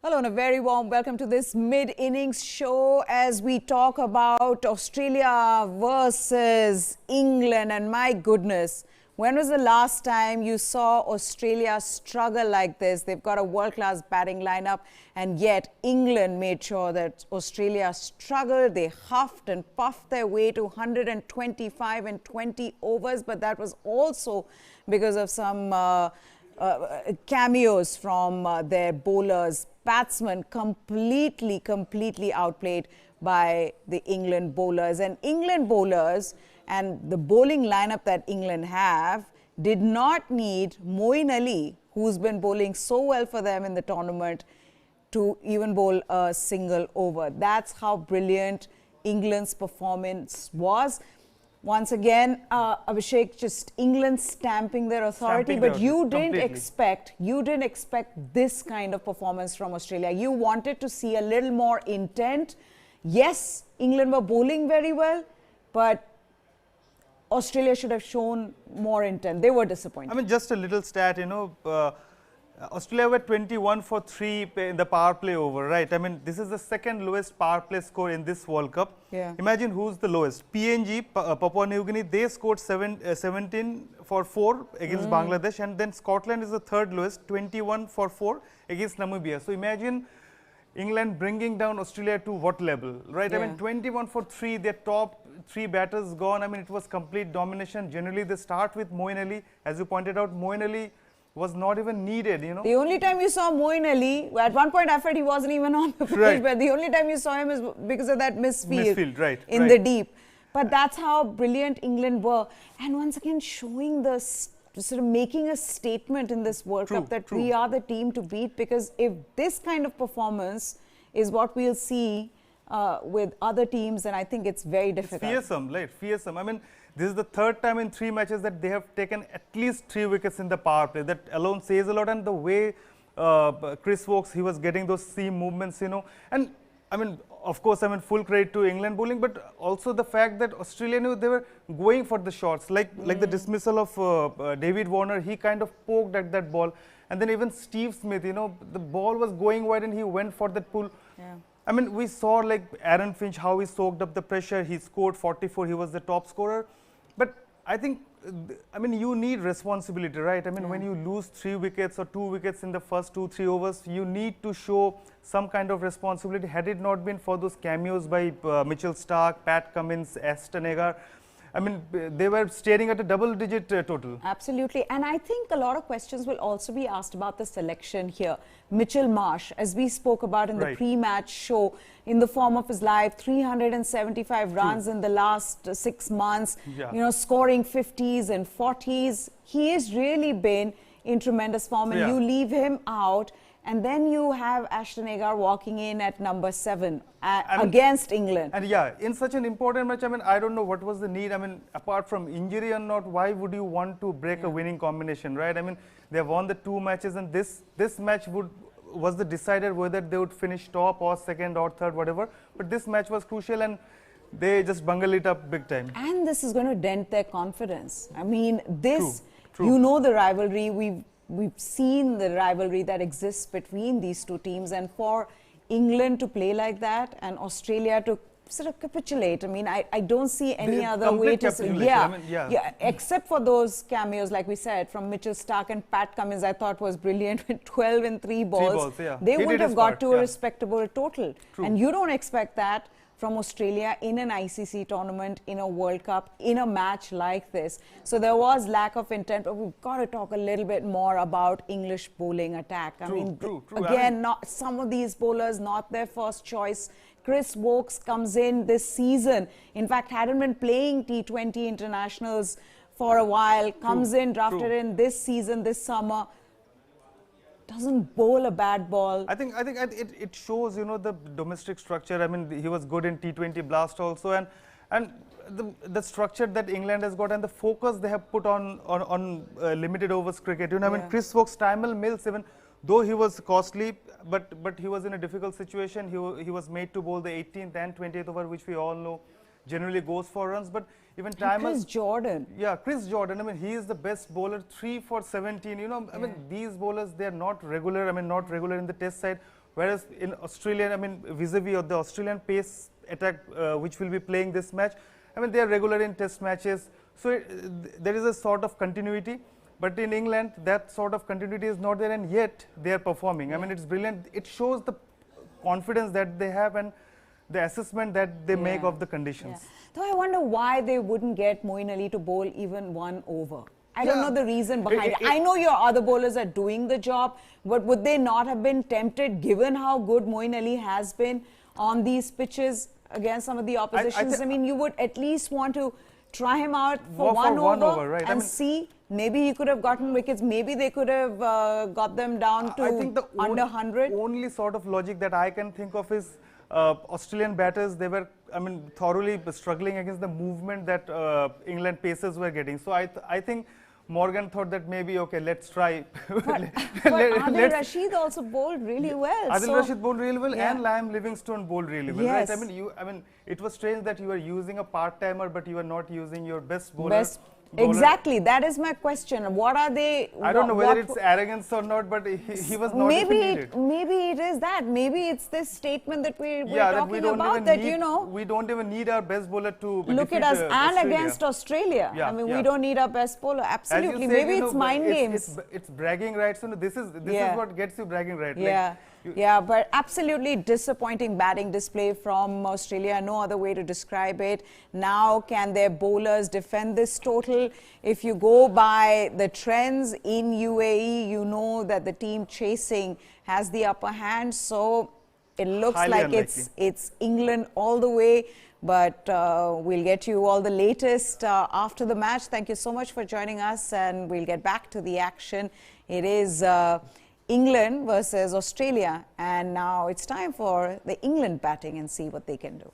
Hello and a very warm welcome to this mid-innings show as we talk about Australia versus England. And my goodness, when was the last time you saw Australia struggle like this? They've got a world-class batting lineup, and yet England made sure that Australia struggled. They huffed and puffed their way to 125 in 20 overs, but that was also because of some cameos from their bowlers. Batsmen completely outplayed by the England bowlers. And England bowlers and the bowling lineup that England have did not need Moeen Ali, who's been bowling so well for them in the tournament, to even bowl a single over. That's how brilliant England's performance was. Once again, Abhishek, just England stamping their authority, but you didn't expect this kind of performance from Australia. You wanted to see a little more intent. Yes, England were bowling very well, but Australia should have shown more intent. They were disappointed. I mean, just a little stat, Australia were 21 for 3 in the power play over, right? I mean, this is the second lowest power play score in this World Cup. Yeah. Imagine who's the lowest. PNG, Papua New Guinea, they scored 17 for 4 against Bangladesh, and then Scotland is the third lowest, 21 for 4 against Namibia. So imagine England bringing down Australia to what level, right? Yeah. I mean, 21 for 3, their top 3 batters gone. I mean, it was complete domination. Generally, they start with Moeen Ali. As you pointed out, Moeen Ali was not even needed, The only time you saw Moeen Ali, at one point I felt he wasn't even on the pitch, but the only time you saw him is because of that misfield right, in the deep. But that's how brilliant England were. And once again, showing the sort of making a statement in this World Cup that we are the team to beat, because if this kind of performance is what we'll see with other teams, then I think it's very difficult. It's fearsome, right? Fearsome. I mean, this is the third time in 3 matches that they have taken at least 3 wickets in the power play. That alone says a lot. And the way Chris Woakes, he was getting those seam movements, And I mean, of course, I mean, full credit to England bowling, but also the fact that Australia they were going for the shots. Like the dismissal of David Warner, he kind of poked at that ball. And then even Steve Smith, the ball was going wide and he went for that pull. Yeah. I mean, we saw like Aaron Finch, how he soaked up the pressure. He scored 44. He was the top scorer. But I think, I mean, you need responsibility, right? I mean, when you lose 3 wickets or 2 wickets in the first 2-3 overs, you need to show some kind of responsibility. Had it not been for those cameos by Mitchell Starc, Pat Cummins, Ashton Agar, I mean, they were staring at a double-digit total. Absolutely. And I think a lot of questions will also be asked about the selection here. Mitchell Marsh, as we spoke about in the pre-match show, in the form of his life, 375 runs in the last 6 months, scoring 50s and 40s. He has really been in tremendous form, and you leave him out. And then you have Ashton Agar walking in at number 7 against England. And in such an important match, I mean, I don't know what was the need. I mean, apart from injury or not, why would you want to break a winning combination, right? I mean, they have won the 2 matches, and this match was the decider whether they would finish top or second or third, whatever. But this match was crucial, and they just bungled it up big time. And this is going to dent their confidence. I mean, the rivalry, We've seen the rivalry that exists between these two teams, and for England to play like that and Australia to sort of capitulate, I mean, I don't see any other way to say, except for those cameos, like we said, from Mitchell Starc and Pat Cummins, I thought was brilliant with 12 and 3 balls. They would have got to a respectable total. And you don't expect that from Australia in an ICC tournament, in a World Cup, in a match like this. So there was lack of intent, but we've got to talk a little bit more about English bowling attack. I mean, again, not some of these bowlers, not their first choice. Chris Woakes comes in this season. In fact, hadn't been playing T20 internationals for a while, comes in, drafted in this season, this summer. Doesn't bowl a bad ball. I think it shows, the domestic structure. I mean, he was good in T20 Blast also, and the structure that England has got and the focus they have put on limited overs cricket. I mean, Chris Woakes, Tymal Mills, even though he was costly, but he was in a difficult situation. He was made to bowl the 18th and 20th over, which we all know generally goes for runs, but even Chris Jordan. Yeah, Chris Jordan. I mean, he is the best bowler, 3 for 17. I mean, these bowlers, they are not regular. I mean, not regular in the test side. Whereas in Australia, I mean, vis-a-vis of the Australian pace attack, which will be playing this match, I mean, they are regular in test matches. So there is a sort of continuity. But in England, that sort of continuity is not there, and yet they are performing. I mean, it's brilliant. It shows the confidence that they have and the assessment that they make of the conditions. Though I wonder why they wouldn't get Moeen Ali to bowl even one over. I don't know the reason behind it. I know your other bowlers are doing the job, but would they not have been tempted, given how good Moeen Ali has been on these pitches against some of the oppositions? I mean, you would at least want to try him out for one over, right? And I mean, see, maybe he could have gotten wickets. Maybe they could have got them down to under 100. Only sort of logic that I can think of is Australian batters. They were, I mean, thoroughly struggling against the movement that England pacers were getting. So I think Morgan thought that maybe, okay, let's try. But Adil Rashid also bowled really well. Adil Rashid bowled really well, and Liam Livingstone bowled really well. Right? I mean, it was strange that you were using a part-timer, but you were not using your best bowler. Exactly, that is my question. What are they? I don't know whether it's arrogance or not, but he was not maybe needed. Maybe it is that. Maybe it's this statement that we're talking about, that you know, we don't even need our best bowler to look at us, and Australia. against Australia. I mean, we don't need our best bowler. Absolutely, maybe it's mind games. It's bragging rights. So this is what gets you bragging rights. But absolutely disappointing batting display from Australia. No other way to describe it. Now, can their bowlers defend this total? If you go by the trends in UAE, you know that the team chasing has the upper hand. So it looks like it's England all the way. But we'll get you all the latest after the match. Thank you so much for joining us, and we'll get back to the action. It is England versus Australia, and now it's time for the England batting and see what they can do.